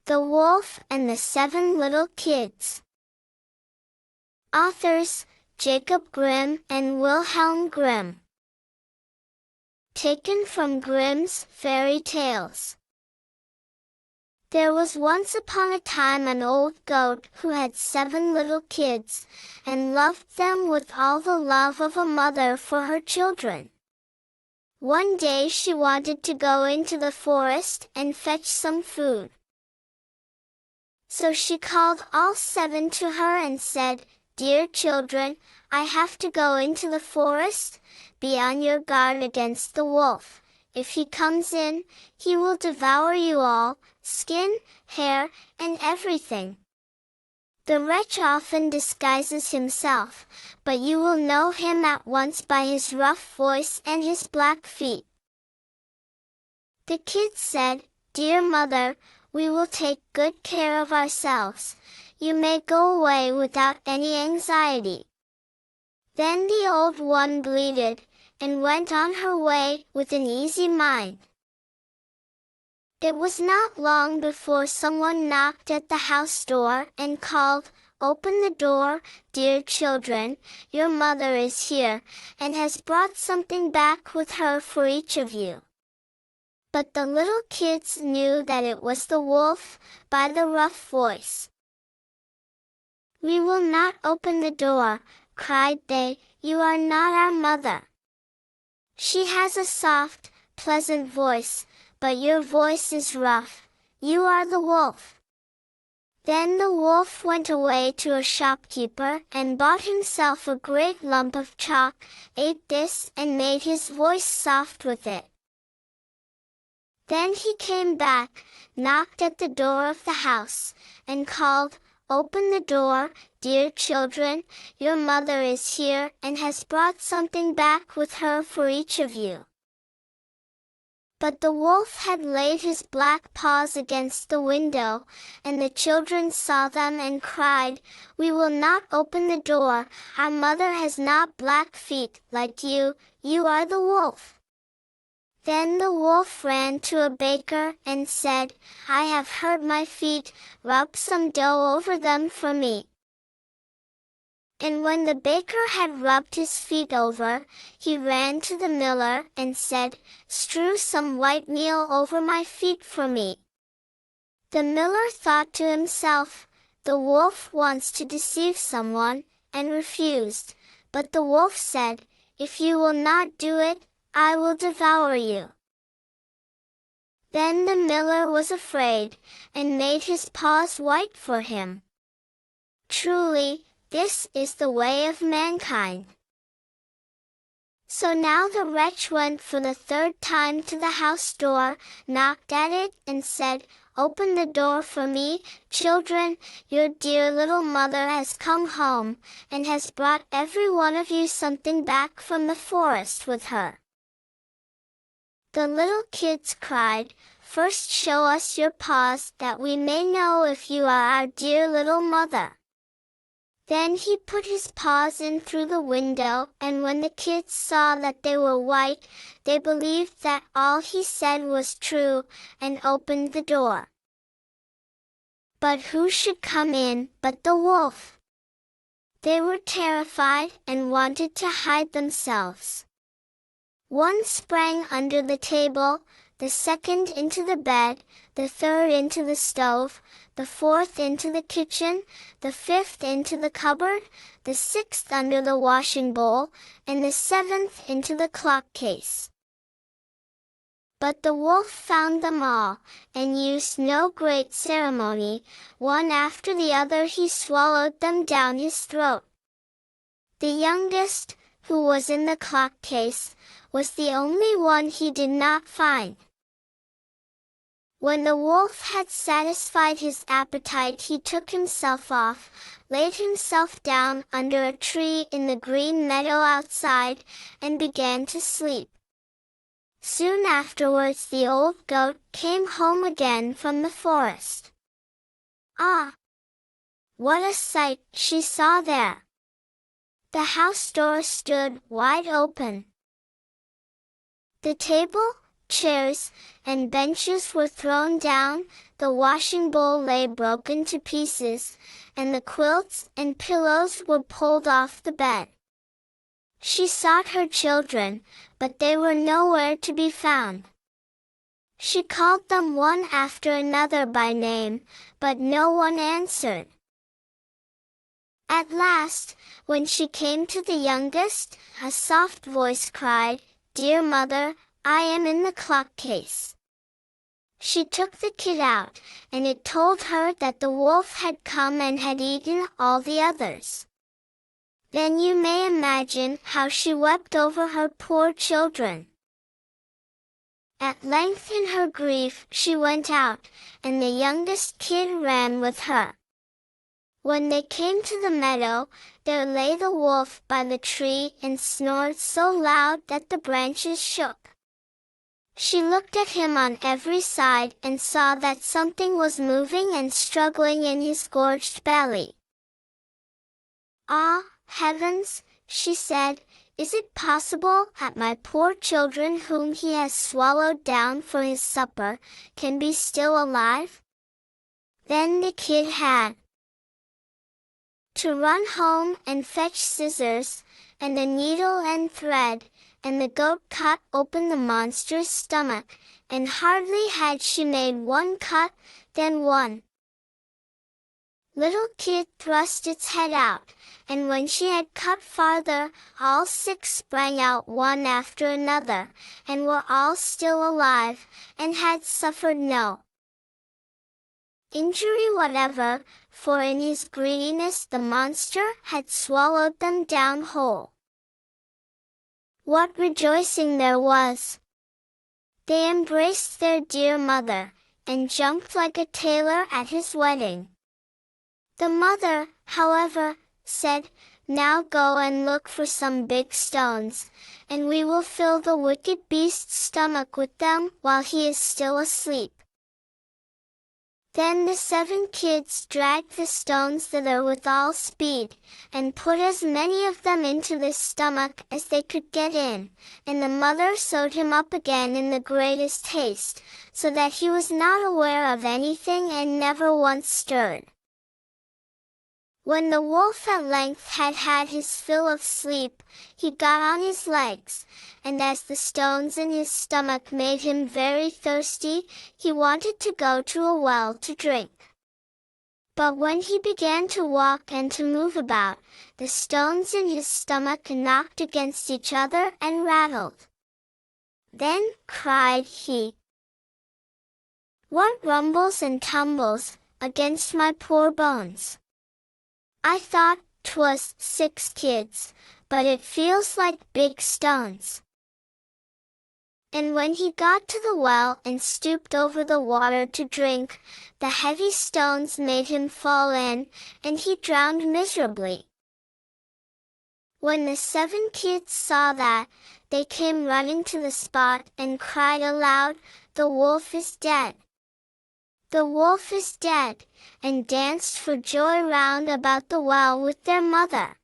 The Wolf and the Seven Little Kids. Authors, Jacob Grimm and Wilhelm Grimm. Taken from Grimm's Fairy Tales. There was once upon a time an old goat who had 7 little kids, and loved them with all the love of a mother for her children. One day she wanted to go into the forest and fetch some food. So she called all 7 to her and said, "Dear children, I have to go into the forest. Be on your guard against the wolf. If he comes in, he will devour you all, skin, hair, and everything. The wretch often disguises himself, but you will know him at once by his rough voice and his black feet." The kids said, "Dear mother, we will take good care of ourselves. You may go away without any anxiety." Then the old one bleated, and went on her way with an easy mind. It was not long before someone knocked at the house door and called, "Open the door, dear children, your mother is here, and has brought something back with her for each of you." But the little kids knew that it was the wolf, by the rough voice. "We will not open the door," cried they. "You are not our mother. She has a soft, pleasant voice, but your voice is rough. You are the wolf." Then the wolf went away to a shopkeeper and bought himself a great lump of chalk, ate this and made his voice soft with it. Then he came back, knocked at the door of the house, and called, "Open the door, dear children, your mother is here and has brought something back with her for each of you." But the wolf had laid his black paws against the window, and the children saw them and cried, "We will not open the door, our mother has not black feet like you, you are the wolf." Then the wolf ran to a baker and said, "I have hurt my feet, rub some dough over them for me." And when the baker had rubbed his feet over, he ran to the miller and said, "Strew some white meal over my feet for me." The miller thought to himself, "The wolf wants to deceive someone," and refused. But the wolf said, "If you will not do it, I will devour you." Then the miller was afraid, and made his paws white for him. Truly, this is the way of mankind. So now the wretch went for the 3rd time to the house door, knocked at it, and said, "Open the door for me, children, your dear little mother has come home, and has brought every one of you something back from the forest with her." The little kids cried, "First show us your paws that we may know if you are our dear little mother." Then he put his paws in through the window, and when the kids saw that they were white, they believed that all he said was true, and opened the door. But who should come in but the wolf? They were terrified and wanted to hide themselves. One sprang under the table, the second into the bed, the third into the stove, the fourth into the kitchen, the fifth into the cupboard, the sixth under the washing bowl, and the 7th into the clock case. But the wolf found them all, and used no great ceremony. One after the other he swallowed them down his throat. The youngest, who was in the clock case, was the only one he did not find. When the wolf had satisfied his appetite, he took himself off, laid himself down under a tree in the green meadow outside, and began to sleep. Soon afterwards the old goat came home again from the forest. Ah! What a sight she saw there! The house door stood wide open. The table, chairs, and benches were thrown down, the washing bowl lay broken to pieces, and the quilts and pillows were pulled off the bed. She sought her children, but they were nowhere to be found. She called them one after another by name, but no one answered. At last, when she came to the youngest, a soft voice cried, "Dear mother, I am in the clock case." She took the kid out, and it told her that the wolf had come and had eaten all the others. Then you may imagine how she wept over her poor children. At length in her grief she went out, and the youngest kid ran with her. When they came to the meadow, there lay the wolf by the tree and snored so loud that the branches shook. She looked at him on every side and saw that something was moving and struggling in his gorged belly. "Ah, heavens," she said, "is it possible that my poor children whom he has swallowed down for his supper, can be still alive?" Then the kid had to run home and fetch scissors, and a needle and thread, and the goat cut open the monster's stomach, and hardly had she made one cut, than one little kid thrust its head out, and when she had cut farther, all 6 sprang out one after another, and were all still alive, and had suffered no injury whatever, for in his greediness the monster had swallowed them down whole. What rejoicing there was! They embraced their dear mother, and jumped like a tailor at his wedding. The mother, however, said, "Now go and look for some big stones, and we will fill the wicked beast's stomach with them while he is still asleep." Then the 7 kids dragged the stones thither with all speed, and put as many of them into the stomach as they could get in, and the mother sewed him up again in the greatest haste, so that he was not aware of anything and never once stirred. When the wolf at length had had his fill of sleep, he got on his legs, and as the stones in his stomach made him very thirsty, he wanted to go to a well to drink. But when he began to walk and to move about, the stones in his stomach knocked against each other and rattled. Then cried he, "What rumbles and tumbles against my poor bones? I thought 'twas 6 kids, but it feels like big stones." And when he got to the well and stooped over the water to drink, the heavy stones made him fall in, and he drowned miserably. When the 7 kids saw that, they came running to the spot and cried aloud, "The wolf is dead! The wolf is dead," and danced for joy round about the well with their mother.